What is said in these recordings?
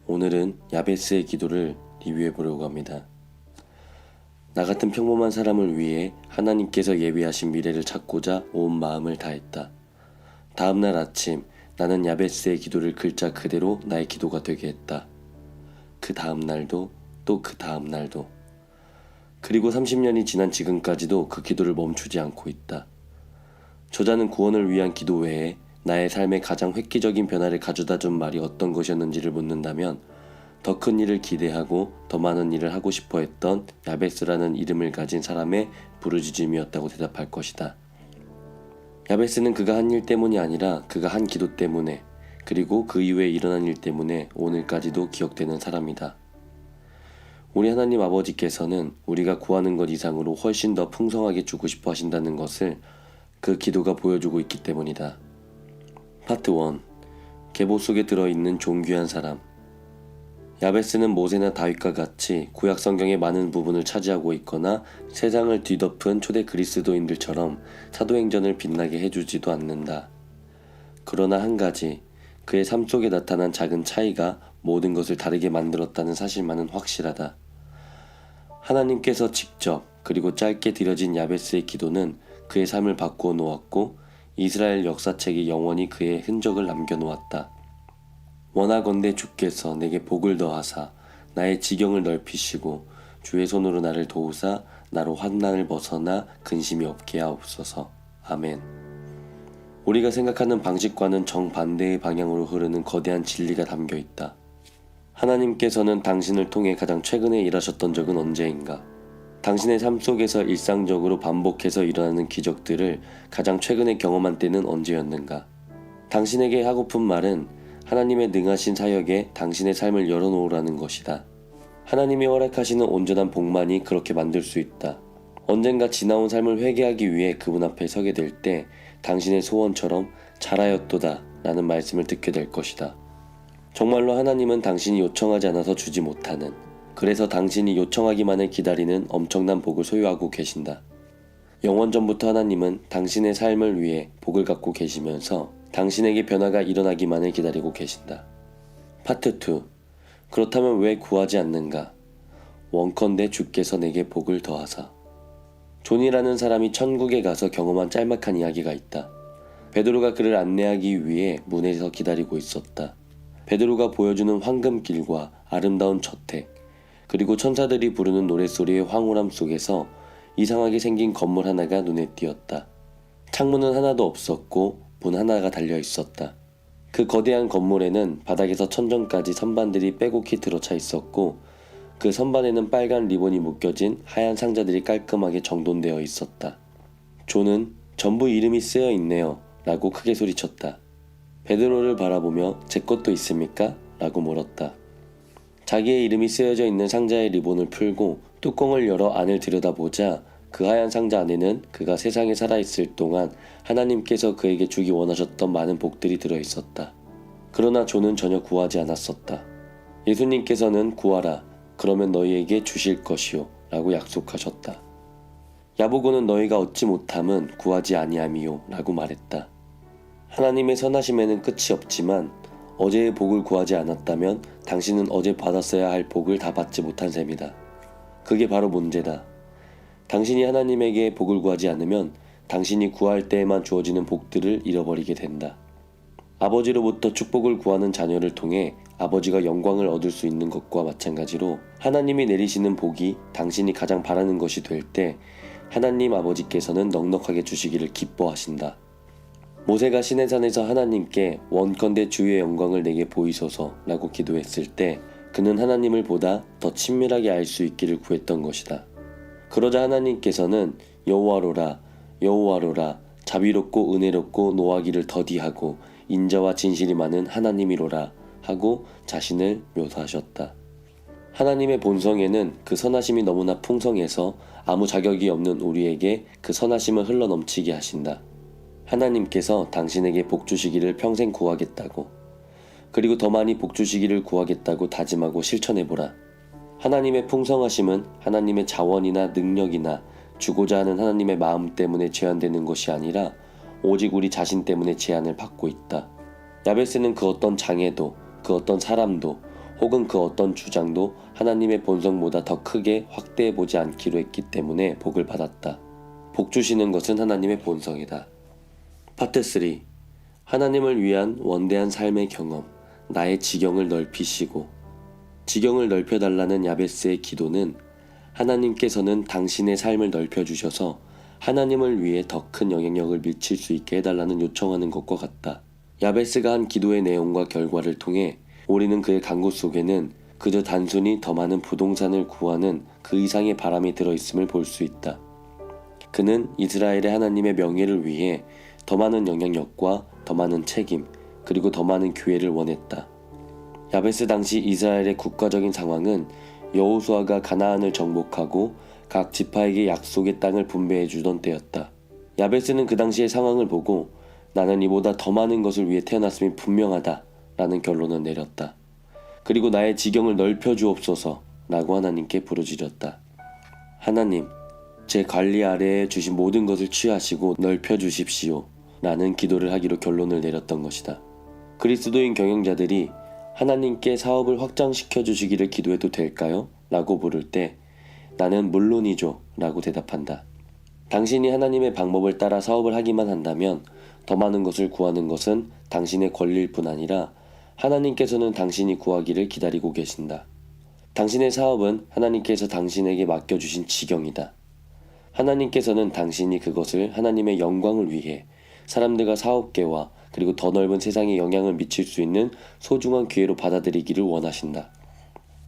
오늘은 야베스의 기도를 리뷰해 보려고 합니다. 나 같은 평범한 사람을 위해 하나님께서 예비하신 미래를 찾고자 온 마음을 다했다. 다음날 아침 나는 야베스의 기도를 글자 그대로 나의 기도가 되게 했다. 그 다음날도 또 그 다음날도 그리고 30년이 지난 지금까지도 그 기도를 멈추지 않고 있다. 저자는 구원을 위한 기도 외에 나의 삶에 가장 획기적인 변화를 가져다 준 말이 어떤 것이었는지를 묻는다면 더 큰 일을 기대하고 더 많은 일을 하고 싶어 했던 야베스라는 이름을 가진 사람의 부르짖음이었다고 대답할 것이다. 야베스는 그가 한 일 때문이 아니라 그가 한 기도 때문에 그리고 그 이후에 일어난 일 때문에 오늘까지도 기억되는 사람이다. 우리 하나님 아버지께서는 우리가 구하는 것 이상으로 훨씬 더 풍성하게 주고 싶어 하신다는 것을 그 기도가 보여주고 있기 때문이다. 파트 1. 계보 속에 들어있는 존귀한 사람. 야베스는 모세나 다윗과 같이 구약 성경의 많은 부분을 차지하고 있거나 세상을 뒤덮은 초대 그리스도인들처럼 사도행전을 빛나게 해주지도 않는다. 그러나 한 가지, 그의 삶 속에 나타난 작은 차이가 모든 것을 다르게 만들었다는 사실만은 확실하다. 하나님께서 직접 그리고 짧게 드려진 야베스의 기도는 그의 삶을 바꾸어 놓았고 이스라엘 역사책에 영원히 그의 흔적을 남겨놓았다. 원하건대 주께서 내게 복을 더하사 나의 지경을 넓히시고 주의 손으로 나를 도우사 나로 환난을 벗어나 근심이 없게 하옵소서. 아멘. 우리가 생각하는 방식과는 정반대의 방향으로 흐르는 거대한 진리가 담겨 있다. 하나님께서는 당신을 통해 가장 최근에 일하셨던 적은 언제인가? 당신의 삶 속에서 일상적으로 반복해서 일어나는 기적들을 가장 최근에 경험한 때는 언제였는가? 당신에게 하고픈 말은 하나님의 능하신 사역에 당신의 삶을 열어놓으라는 것이다. 하나님이 허락하시는 온전한 복만이 그렇게 만들 수 있다. 언젠가 지나온 삶을 회개하기 위해 그분 앞에 서게 될 때 당신의 소원처럼 잘하였도다 라는 말씀을 듣게 될 것이다. 정말로 하나님은 당신이 요청하지 않아서 주지 못하는, 그래서 당신이 요청하기만을 기다리는 엄청난 복을 소유하고 계신다. 영원전부터 하나님은 당신의 삶을 위해 복을 갖고 계시면서 당신에게 변화가 일어나기만을 기다리고 계신다. 파트 2. 그렇다면 왜 구하지 않는가? 원컨대 주께서 내게 복을 더하사. 존이라는 사람이 천국에 가서 경험한 짤막한 이야기가 있다. 베드로가 그를 안내하기 위해 문에서 기다리고 있었다. 베드로가 보여주는 황금길과 아름다운 저택, 그리고 천사들이 부르는 노랫소리의 황홀함 속에서 이상하게 생긴 건물 하나가 눈에 띄었다. 창문은 하나도 없었고 문 하나가 달려 있었다. 그 거대한 건물에는 바닥에서 천정까지 선반들이 빼곡히 들어차 있었고 그 선반에는 빨간 리본이 묶여진 하얀 상자들이 깔끔하게 정돈되어 있었다. 존은 전부 이름이 쓰여 있네요 라고 크게 소리쳤다. 베드로를 바라보며 제 것도 있습니까? 라고 물었다. 자기의 이름이 쓰여져 있는 상자의 리본을 풀고 뚜껑을 열어 안을 들여다보자 그 하얀 상자 안에는 그가 세상에 살아있을 동안 하나님께서 그에게 주기 원하셨던 많은 복들이 들어있었다. 그러나 존은 전혀 구하지 않았었다. 예수님께서는 구하라, 그러면 너희에게 주실 것이요 라고 약속하셨다. 야보고는 너희가 얻지 못함은 구하지 아니함이요 라고 말했다. 하나님의 선하심에는 끝이 없지만 어제의 복을 구하지 않았다면 당신은 어제 받았어야 할 복을 다 받지 못한 셈이다. 그게 바로 문제다. 당신이 하나님에게 복을 구하지 않으면 당신이 구할 때에만 주어지는 복들을 잃어버리게 된다. 아버지로부터 축복을 구하는 자녀를 통해 아버지가 영광을 얻을 수 있는 것과 마찬가지로 하나님이 내리시는 복이 당신이 가장 바라는 것이 될 때 하나님 아버지께서는 넉넉하게 주시기를 기뻐하신다. 모세가 시내산에서 하나님께 원컨대 주의 영광을 내게 보이소서 라고 기도했을 때 그는 하나님을 보다 더 친밀하게 알 수 있기를 구했던 것이다. 그러자 하나님께서는 여호와로라 여호와로라 자비롭고 은혜롭고 노하기를 더디하고 인자와 진실이 많은 하나님이로라 하고 자신을 묘사하셨다. 하나님의 본성에는 그 선하심이 너무나 풍성해서 아무 자격이 없는 우리에게 그 선하심을 흘러넘치게 하신다. 하나님께서 당신에게 복 주시기를 평생 구하겠다고, 그리고 더 많이 복 주시기를 구하겠다고 다짐하고 실천해보라. 하나님의 풍성하심은 하나님의 자원이나 능력이나 주고자 하는 하나님의 마음 때문에 제한되는 것이 아니라 오직 우리 자신 때문에 제한을 받고 있다. 야베스는 그 어떤 장애도, 그 어떤 사람도, 혹은 그 어떤 주장도 하나님의 본성보다 더 크게 확대해보지 않기로 했기 때문에 복을 받았다. 복 주시는 것은 하나님의 본성이다. 파트 3. 하나님을 위한 원대한 삶의 경험, 나의 지경을 넓히시고. 지경을 넓혀달라는 야베스의 기도는 하나님께서는 당신의 삶을 넓혀주셔서 하나님을 위해 더 큰 영향력을 미칠 수 있게 해달라는 요청하는 것과 같다. 야베스가 한 기도의 내용과 결과를 통해 우리는 그의 간구 속에는 그저 단순히 더 많은 부동산을 구하는 그 이상의 바람이 들어있음을 볼 수 있다. 그는 이스라엘의 하나님의 명예를 위해 더 많은 영향력과 더 많은 책임, 그리고 더 많은 기회를 원했다. 야베스 당시 이스라엘의 국가적인 상황은 여호수아가 가나안을 정복하고 각 지파에게 약속의 땅을 분배해 주던 때였다. 야베스는 그 당시의 상황을 보고 나는 이보다 더 많은 것을 위해 태어났음이 분명하다 라는 결론을 내렸다. 그리고 나의 지경을 넓혀 주옵소서 라고 하나님께 부르짖었다. 하나님, 제 관리 아래에 주신 모든 것을 취하시고 넓혀 주십시오 라는 기도를 하기로 결론을 내렸던 것이다. 그리스도인 경영자들이 하나님께 사업을 확장시켜 주시기를 기도해도 될까요? 라고 물을 때 나는 물론이죠 라고 대답한다. 당신이 하나님의 방법을 따라 사업을 하기만 한다면 더 많은 것을 구하는 것은 당신의 권리일 뿐 아니라 하나님께서는 당신이 구하기를 기다리고 계신다. 당신의 사업은 하나님께서 당신에게 맡겨주신 지경이다. 하나님께서는 당신이 그것을 하나님의 영광을 위해 사람들과 사업계와 그리고 더 넓은 세상에 영향을 미칠 수 있는 소중한 기회로 받아들이기를 원하신다.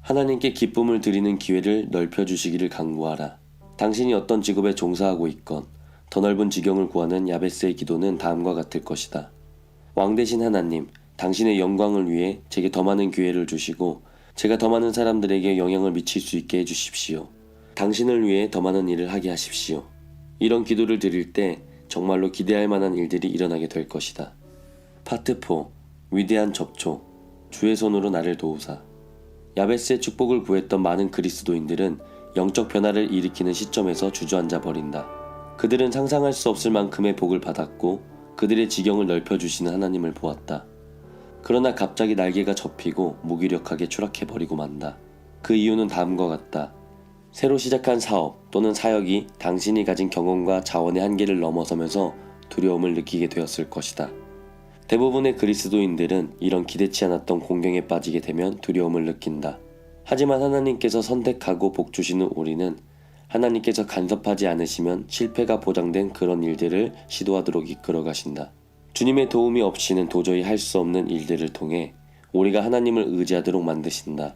하나님께 기쁨을 드리는 기회를 넓혀주시기를 간구하라. 당신이 어떤 직업에 종사하고 있건 더 넓은 지경을 구하는 야베스의 기도는 다음과 같을 것이다. 왕 대신 하나님, 당신의 영광을 위해 제게 더 많은 기회를 주시고 제가 더 많은 사람들에게 영향을 미칠 수 있게 해주십시오. 당신을 위해 더 많은 일을 하게 하십시오. 이런 기도를 드릴 때 정말로 기대할 만한 일들이 일어나게 될 것이다. 파트 4. 위대한 접촉. 주의 손으로 나를 도우사. 야베스의 축복을 구했던 많은 그리스도인들은 영적 변화를 일으키는 시점에서 주저앉아 버린다. 그들은 상상할 수 없을 만큼의 복을 받았고 그들의 지경을 넓혀주시는 하나님을 보았다. 그러나 갑자기 날개가 접히고 무기력하게 추락해버리고 만다. 그 이유는 다음과 같다. 새로 시작한 사업 또는 사역이 당신이 가진 경험과 자원의 한계를 넘어서면서 두려움을 느끼게 되었을 것이다. 대부분의 그리스도인들은 이런 기대치 않았던 공경에 빠지게 되면 두려움을 느낀다. 하지만 하나님께서 선택하고 복 주시는 우리는 하나님께서 간섭하지 않으시면 실패가 보장된 그런 일들을 시도하도록 이끌어 가신다. 주님의 도움이 없이는 도저히 할 수 없는 일들을 통해 우리가 하나님을 의지하도록 만드신다.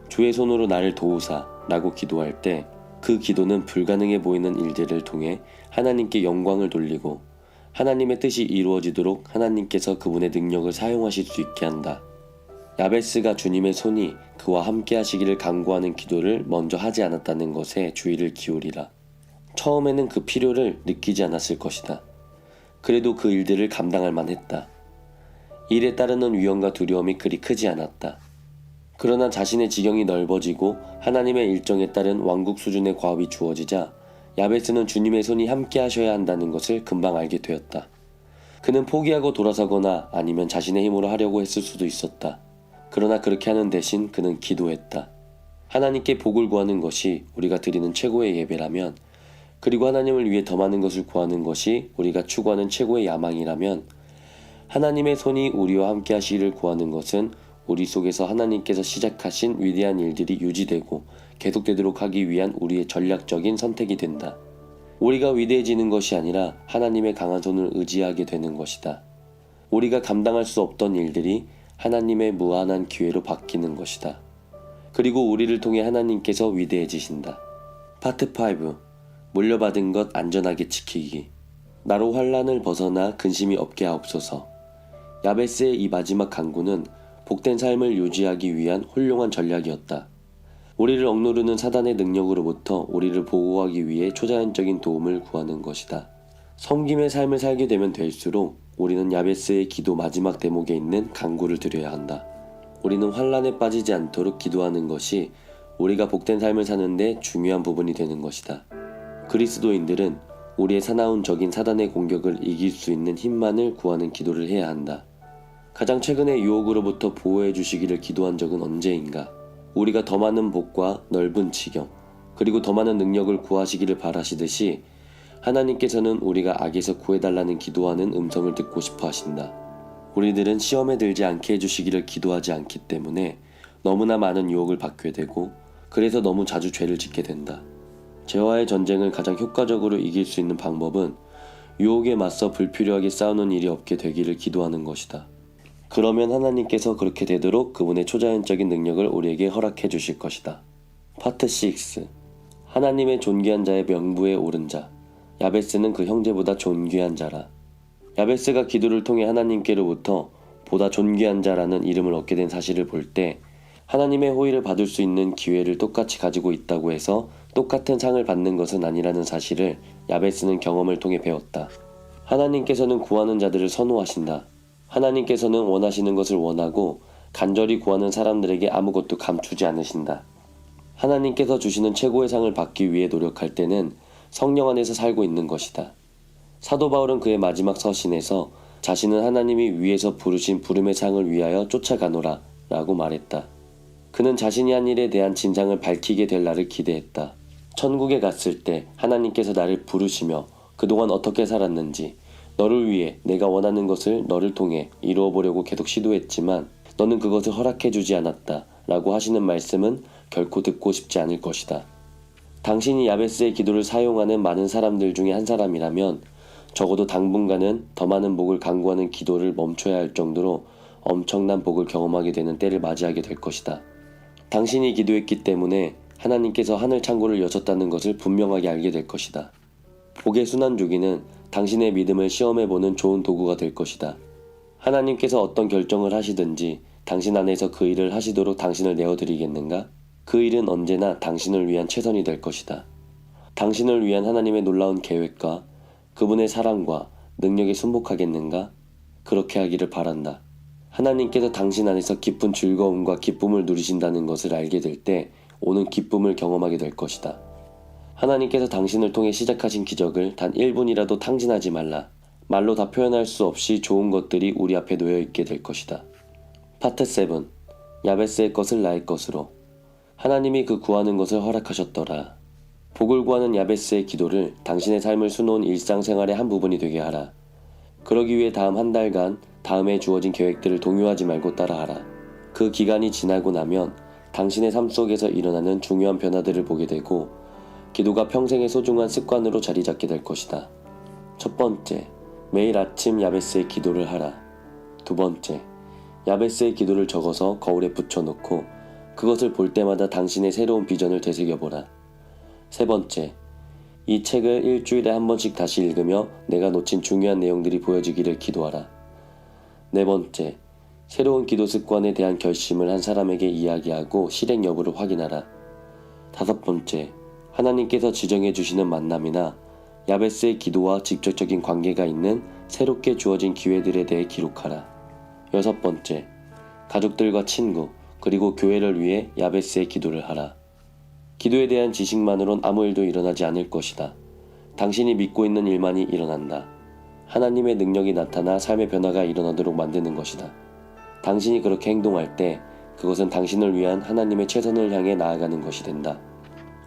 주의 손으로 나를 도우사 라고 기도할 때 그 기도는 불가능해 보이는 일들을 통해 하나님께 영광을 돌리고 하나님의 뜻이 이루어지도록 하나님께서 그분의 능력을 사용하실 수 있게 한다. 야베스가 주님의 손이 그와 함께 하시기를 간구하는 기도를 먼저 하지 않았다는 것에 주의를 기울이라. 처음에는 그 필요를 느끼지 않았을 것이다. 그래도 그 일들을 감당할 만했다. 일에 따르는 위험과 두려움이 그리 크지 않았다. 그러나 자신의 지경이 넓어지고 하나님의 일정에 따른 왕국 수준의 과업이 주어지자 야베스는 주님의 손이 함께 하셔야 한다는 것을 금방 알게 되었다. 그는 포기하고 돌아서거나 아니면 자신의 힘으로 하려고 했을 수도 있었다. 그러나 그렇게 하는 대신 그는 기도했다. 하나님께 복을 구하는 것이 우리가 드리는 최고의 예배라면, 그리고 하나님을 위해 더 많은 것을 구하는 것이 우리가 추구하는 최고의 야망이라면, 하나님의 손이 우리와 함께 하시기를 구하는 것은 우리 속에서 하나님께서 시작하신 위대한 일들이 유지되고 계속되도록 하기 위한 우리의 전략적인 선택이 된다. 우리가 위대해지는 것이 아니라 하나님의 강한 손을 의지하게 되는 것이다. 우리가 감당할 수 없던 일들이 하나님의 무한한 기회로 바뀌는 것이다. 그리고 우리를 통해 하나님께서 위대해지신다. 파트 5. 물려받은 것 안전하게 지키기. 나로 환난을 벗어나 근심이 없게 하옵소서. 야베스의 이 마지막 간구는 복된 삶을 유지하기 위한 훌륭한 전략이었다. 우리를 억누르는 사단의 능력으로부터 우리를 보호하기 위해 초자연적인 도움을 구하는 것이다. 섬김의 삶을 살게 되면 될수록 우리는 야베스의 기도 마지막 대목에 있는 간구를 드려야 한다. 우리는 환난에 빠지지 않도록 기도하는 것이 우리가 복된 삶을 사는데 중요한 부분이 되는 것이다. 그리스도인들은 우리의 사나운 적인 사단의 공격을 이길 수 있는 힘만을 구하는 기도를 해야 한다. 가장 최근에 유혹으로부터 보호해 주시기를 기도한 적은 언제인가? 우리가 더 많은 복과 넓은 지경, 그리고 더 많은 능력을 구하시기를 바라시듯이 하나님께서는 우리가 악에서 구해달라는 기도하는 음성을 듣고 싶어 하신다. 우리들은 시험에 들지 않게 해주시기를 기도하지 않기 때문에 너무나 많은 유혹을 받게 되고 그래서 너무 자주 죄를 짓게 된다. 죄와의 전쟁을 가장 효과적으로 이길 수 있는 방법은 유혹에 맞서 불필요하게 싸우는 일이 없게 되기를 기도하는 것이다. 그러면 하나님께서 그렇게 되도록 그분의 초자연적인 능력을 우리에게 허락해 주실 것이다. 파트 6. 하나님의 존귀한 자의 명부에 오른 자. 야베스는 그 형제보다 존귀한 자라. 야베스가 기도를 통해 하나님께로부터 보다 존귀한 자라는 이름을 얻게 된 사실을 볼 때 하나님의 호의를 받을 수 있는 기회를 똑같이 가지고 있다고 해서 똑같은 상을 받는 것은 아니라는 사실을 야베스는 경험을 통해 배웠다. 하나님께서는 구하는 자들을 선호하신다. 하나님께서는 원하시는 것을 원하고 간절히 구하는 사람들에게 아무것도 감추지 않으신다. 하나님께서 주시는 최고의 상을 받기 위해 노력할 때는 성령 안에서 살고 있는 것이다. 사도 바울은 그의 마지막 서신에서 자신은 하나님이 위에서 부르신 부름의 상을 위하여 쫓아가노라 라고 말했다. 그는 자신이 한 일에 대한 진상을 밝히게 될 날을 기대했다. 천국에 갔을 때 하나님께서 나를 부르시며 그동안 어떻게 살았는지, 너를 위해 내가 원하는 것을 너를 통해 이루어 보려고 계속 시도했지만 너는 그것을 허락해 주지 않았다 라고 하시는 말씀은 결코 듣고 싶지 않을 것이다. 당신이 야베스의 기도를 사용하는 많은 사람들 중에 한 사람이라면 적어도 당분간은 더 많은 복을 간구하는 기도를 멈춰야 할 정도로 엄청난 복을 경험하게 되는 때를 맞이하게 될 것이다. 당신이 기도했기 때문에 하나님께서 하늘 창고를 여셨다는 것을 분명하게 알게 될 것이다. 복의 순환주기는 당신의 믿음을 시험해보는 좋은 도구가 될 것이다. 하나님께서 어떤 결정을 하시든지 당신 안에서 그 일을 하시도록 당신을 내어드리겠는가? 그 일은 언제나 당신을 위한 최선이 될 것이다. 당신을 위한 하나님의 놀라운 계획과 그분의 사랑과 능력에 순복하겠는가? 그렇게 하기를 바란다. 하나님께서 당신 안에서 깊은 즐거움과 기쁨을 누리신다는 것을 알게 될 때 오는 기쁨을 경험하게 될 것이다. 하나님께서 당신을 통해 시작하신 기적을 단 1분이라도 탕진하지 말라. 말로 다 표현할 수 없이 좋은 것들이 우리 앞에 놓여 있게 될 것이다. 파트 7. 야베스의 것을 나의 것으로. 하나님이 그 구하는 것을 허락하셨더라. 복을 구하는 야베스의 기도를 당신의 삶을 수놓은 일상생활의 한 부분이 되게 하라. 그러기 위해 다음 한 달간 다음에 주어진 계획들을 동요하지 말고 따라하라. 그 기간이 지나고 나면 당신의 삶 속에서 일어나는 중요한 변화들을 보게 되고 기도가 평생의 소중한 습관으로 자리 잡게 될 것이다. 첫 번째, 매일 아침 야베스의 기도를 하라. 두 번째, 야베스의 기도를 적어서 거울에 붙여놓고 그것을 볼 때마다 당신의 새로운 비전을 되새겨보라. 세 번째, 이 책을 일주일에 한 번씩 다시 읽으며 내가 놓친 중요한 내용들이 보여지기를 기도하라. 네 번째, 새로운 기도 습관에 대한 결심을 한 사람에게 이야기하고 실행 여부를 확인하라. 다섯 번째, 하나님께서 지정해 주시는 만남이나 야베스의 기도와 직접적인 관계가 있는 새롭게 주어진 기회들에 대해 기록하라. 여섯 번째, 가족들과 친구, 그리고 교회를 위해 야베스의 기도를 하라. 기도에 대한 지식만으론 아무 일도 일어나지 않을 것이다. 당신이 믿고 있는 일만이 일어난다. 하나님의 능력이 나타나 삶의 변화가 일어나도록 만드는 것이다. 당신이 그렇게 행동할 때 그것은 당신을 위한 하나님의 최선을 향해 나아가는 것이 된다.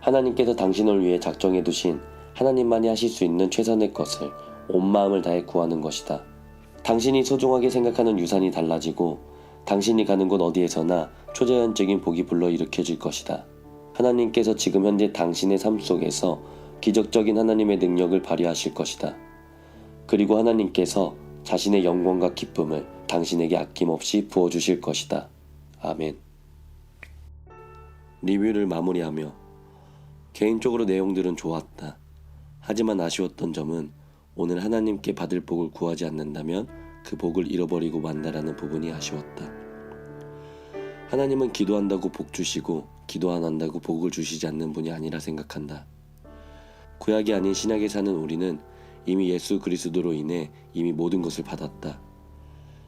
하나님께서 당신을 위해 작정해 두신 하나님만이 하실 수 있는 최선의 것을 온 마음을 다해 구하는 것이다. 당신이 소중하게 생각하는 유산이 달라지고 당신이 가는 곳 어디에서나 초자연적인 복이 불러일으켜질 것이다. 하나님께서 지금 현재 당신의 삶 속에서 기적적인 하나님의 능력을 발휘하실 것이다. 그리고 하나님께서 자신의 영광과 기쁨을 당신에게 아낌없이 부어주실 것이다. 아멘. 리뷰를 마무리하며 개인적으로 내용들은 좋았다. 하지만 아쉬웠던 점은 오늘 하나님께 받을 복을 구하지 않는다면 그 복을 잃어버리고 만다라는 부분이 아쉬웠다. 하나님은 기도한다고 복 주시고 기도 안 한다고 복을 주시지 않는 분이 아니라 생각한다. 구약이 아닌 신약에 사는 우리는 이미 예수 그리스도로 인해 이미 모든 것을 받았다.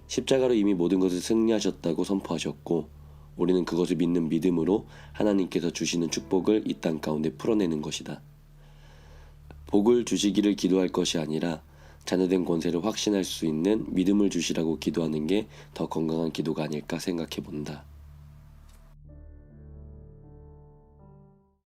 십자가로 이미 모든 것을 승리하셨다고 선포하셨고 우리는 그것을 믿는 믿음으로 하나님께서 주시는 축복을 이 땅 가운데 풀어내는 것이다. 복을 주시기를 기도할 것이 아니라 자녀된 권세를 확신할 수 있는 믿음을 주시라고 기도하는 게 더 건강한 기도가 아닐까 생각해 본다.